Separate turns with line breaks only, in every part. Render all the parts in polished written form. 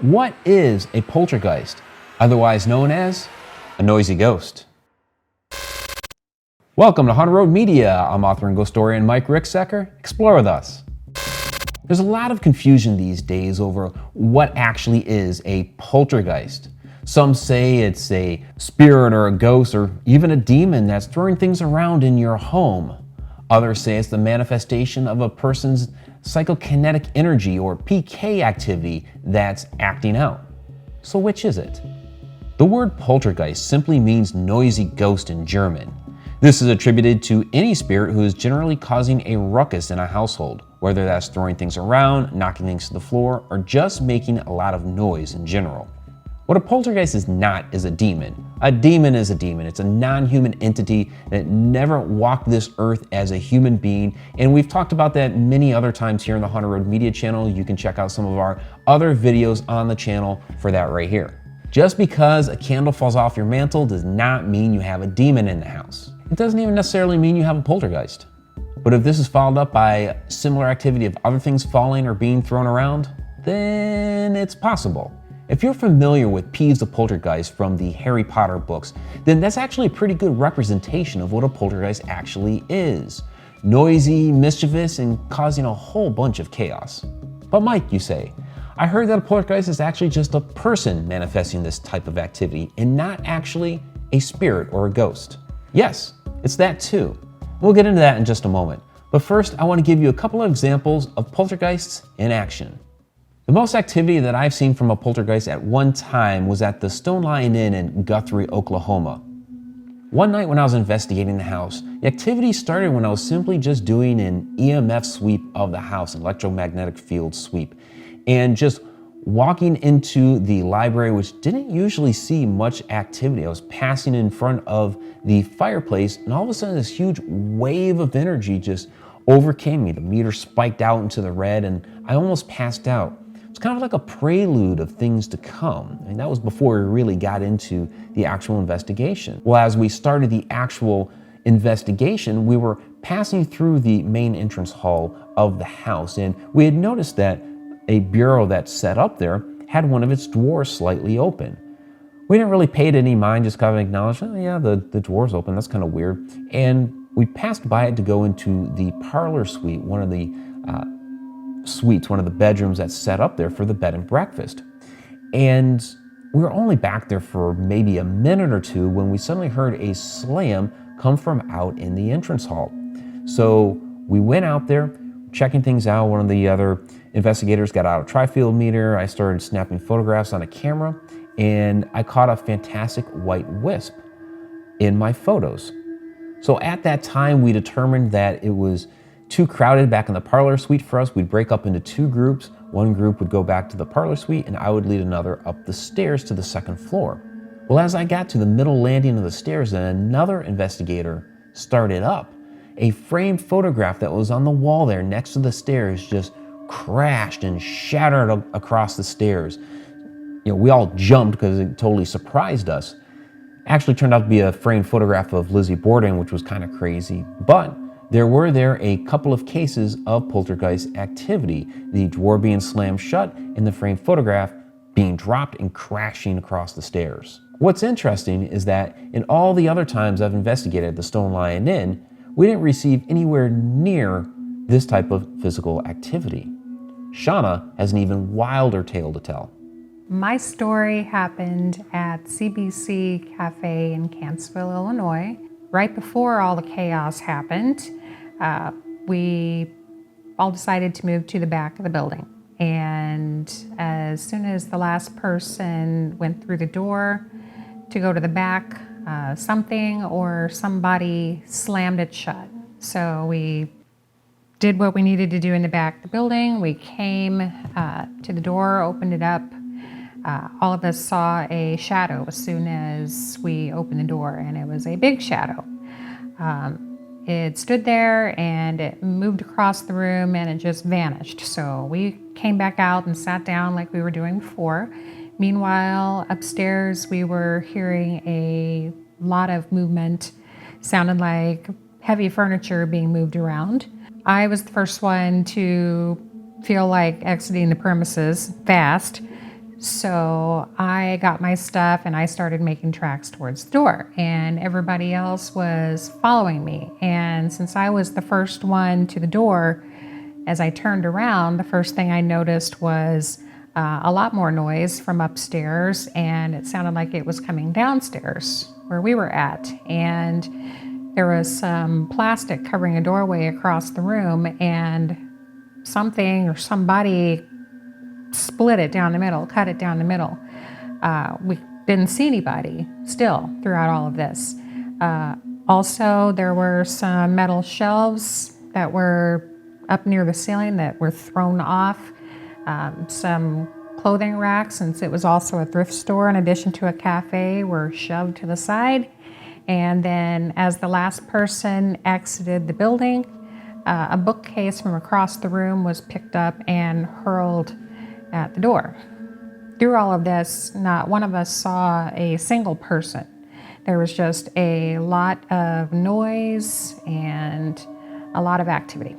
What is a poltergeist, otherwise known as a noisy ghost? Welcome to Haunted Road Media. I'm author and ghost historian Mike Ricksecker. Explore with us. There's a lot of confusion these days over what actually is a poltergeist. Some say it's a spirit or a ghost or even a demon that's throwing things around in your home. Others say it's the manifestation of a person's psychokinetic energy or PK activity that's acting out. So which is it? The word poltergeist simply means noisy ghost in German. This is attributed to any spirit who is generally causing a ruckus in a household, whether that's throwing things around, knocking things to the floor, or just making a lot of noise in general. What a poltergeist is not is a demon. A demon is a demon. It's a non-human entity that never walked this earth as a human being. And we've talked about that many other times here on the Haunted Road Media channel. You can check out some of our other videos on the channel for that right here. Just because a candle falls off your mantle does not mean you have a demon in the house. It doesn't even necessarily mean you have a poltergeist. But if this is followed up by similar activity of other things falling or being thrown around, then it's possible. If you're familiar with Peeves the Poltergeist from the Harry Potter books, then that's actually a pretty good representation of what a poltergeist actually is. Noisy, mischievous, and causing a whole bunch of chaos. But Mike, you say, I heard that a poltergeist is actually just a person manifesting this type of activity and not actually a spirit or a ghost. Yes, it's that too. We'll get into that in just a moment. But first, I want to give you a couple of examples of poltergeists in action. The most activity that I've seen from a poltergeist at one time was at the Stone Lion Inn in Guthrie, Oklahoma. One night when I was investigating the house, the activity started when I was simply just doing an EMF sweep of the house, an electromagnetic field sweep, and just walking into the library, which didn't usually see much activity. I was passing in front of the fireplace, and all of a sudden this huge wave of energy just overcame me. The meter spiked out into the red, and I almost passed out. It's kind of like a prelude of things to come. I mean, that was before we really got into the actual investigation. Well, as we started the actual investigation, we were passing through the main entrance hall of the house, and we had noticed that a bureau that's set up there had one of its drawers slightly open. We didn't really pay it any mind, just kind of acknowledged, oh yeah, the drawer's open, that's kind of weird. And we passed by it to go into the parlor suite, one of the suites, one of the bedrooms that's set up there for the bed and breakfast. And we were only back there for maybe a minute or two when we suddenly heard a slam come from out in the entrance hall. So we went out there, checking things out. One of the other investigators got out a tri-field meter. I started snapping photographs on a camera, and I caught a fantastic white wisp in my photos. So at that time, we determined that it was too crowded back in the parlor suite for us. We'd break up into two groups. One group would go back to the parlor suite, and I would lead another up the stairs to the second floor. Well, as I got to the middle landing of the stairs, another investigator started up. A framed photograph that was on the wall there next to the stairs just crashed and shattered across the stairs. You know, we all jumped because it totally surprised us. Actually turned out to be a framed photograph of Lizzie Borden, which was kind of crazy. But there were a couple of cases of poltergeist activity, the drawer being slammed shut and the framed photograph being dropped and crashing across the stairs. What's interesting is that in all the other times I've investigated the Stone Lion Inn, we didn't receive anywhere near this type of physical activity. Shauna has an even wilder tale to tell.
My story happened at CBC Cafe in Canksville, Illinois. Right before all the chaos happened, we all decided to move to the back of the building. And as soon as the last person went through the door to go to the back, something or somebody slammed it shut. So we did what we needed to do in the back of the building. We came to the door, opened it up. All of us saw a shadow as soon as we opened the door, and it was a big shadow. It stood there and it moved across the room and it just vanished. So we came back out and sat down like we were doing before. Meanwhile, upstairs we were hearing a lot of movement. Sounded like heavy furniture being moved around. I was the first one to feel like exiting the premises fast. So I got my stuff and I started making tracks towards the door, and everybody else was following me. And since I was the first one to the door, as I turned around, the first thing I noticed was a lot more noise from upstairs, and it sounded like it was coming downstairs where we were at. And there was some plastic covering a doorway across the room, and something or somebody split it down the middle, cut it down the middle. We didn't see anybody still throughout all of this. Also, there were some metal shelves that were up near the ceiling that were thrown off. Some clothing racks, since it was also a thrift store in addition to a cafe, were shoved to the side. And then as the last person exited the building, a bookcase from across the room was picked up and hurled at the door. Through all of this, not one of us saw a single person. There was just a lot of noise and a lot of activity.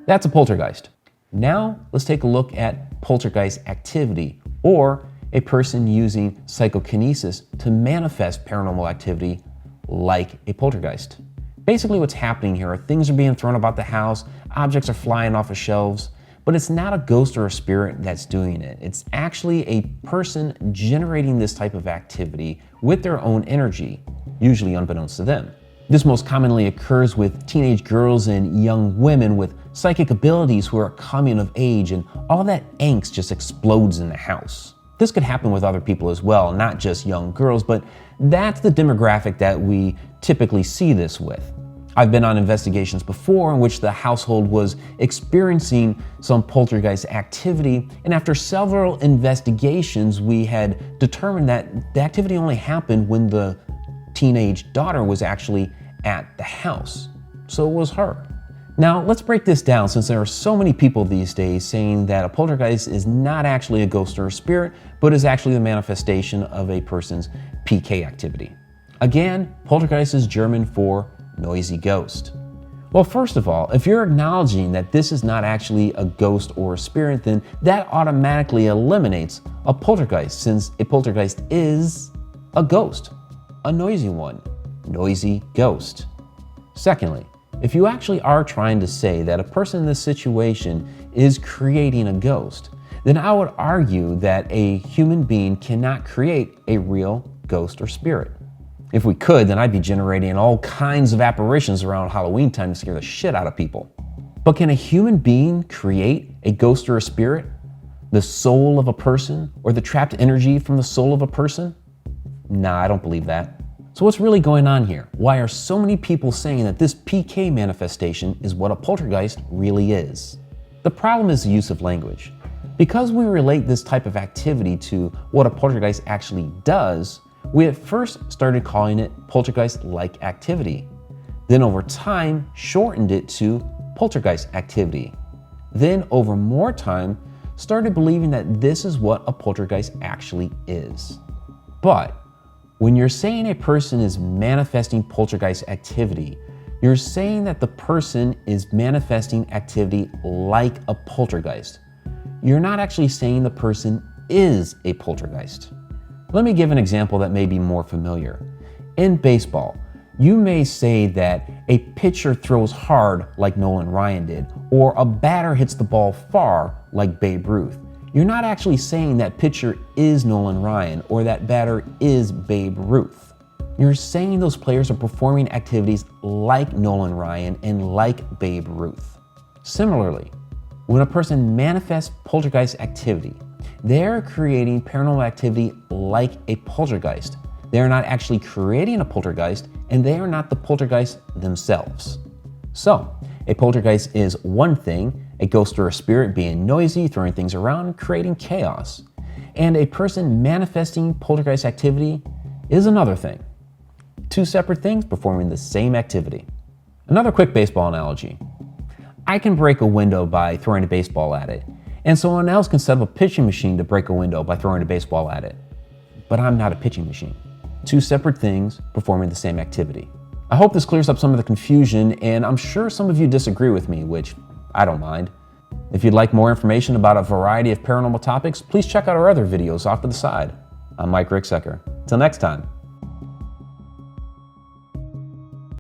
That's a poltergeist. Now let's take a look at poltergeist activity, or a person using psychokinesis to manifest paranormal activity like a poltergeist. Basically what's happening here are things are being thrown about the house, objects are flying off of shelves, but it's not a ghost or a spirit that's doing it. It's actually a person generating this type of activity with their own energy, usually unbeknownst to them. This most commonly occurs with teenage girls and young women with psychic abilities who are coming of age, and all that angst just explodes in the house. This could happen with other people as well, not just young girls, but that's the demographic that we typically see this with. I've been on investigations before in which the household was experiencing some poltergeist activity, and after several investigations, we had determined that the activity only happened when the teenage daughter was actually at the house. So it was her. Now, let's break this down, since there are so many people these days saying that a poltergeist is not actually a ghost or a spirit, but is actually the manifestation of a person's PK activity. Again, poltergeist is German for noisy ghost. Well, first of all, if you're acknowledging that this is not actually a ghost or a spirit, then that automatically eliminates a poltergeist, since a poltergeist is a ghost, a noisy one, noisy ghost. Secondly, if you actually are trying to say that a person in this situation is creating a ghost, then I would argue that a human being cannot create a real ghost or spirit. If we could, then I'd be generating all kinds of apparitions around Halloween time to scare the shit out of people. But can a human being create a ghost or a spirit? The soul of a person, or the trapped energy from the soul of a person? Nah, I don't believe that. So what's really going on here? Why are so many people saying that this PK manifestation is what a poltergeist really is? The problem is the use of language. Because we relate this type of activity to what a poltergeist actually does, we at first started calling it poltergeist-like activity. Then over time, shortened it to poltergeist activity. Then over more time, started believing that this is what a poltergeist actually is. But when you're saying a person is manifesting poltergeist activity, you're saying that the person is manifesting activity like a poltergeist. You're not actually saying the person is a poltergeist. Let me give an example that may be more familiar. In baseball, you may say that a pitcher throws hard like Nolan Ryan did, or a batter hits the ball far like Babe Ruth. You're not actually saying that pitcher is Nolan Ryan or that batter is Babe Ruth. You're saying those players are performing activities like Nolan Ryan and like Babe Ruth. Similarly, when a person manifests poltergeist activity, they're creating paranormal activity like a poltergeist. They are not actually creating a poltergeist, and they are not the poltergeist themselves. So, a poltergeist is one thing, a ghost or a spirit being noisy, throwing things around, creating chaos. And a person manifesting poltergeist activity is another thing. Two separate things performing the same activity. Another quick baseball analogy. I can break a window by throwing a baseball at it, and someone else can set up a pitching machine to break a window by throwing a baseball at it. But I'm not a pitching machine. Two separate things performing the same activity. I hope this clears up some of the confusion, and I'm sure some of you disagree with me, which I don't mind. If you'd like more information about a variety of paranormal topics, please check out our other videos off to the side. I'm Mike Ricksecker. Till next time.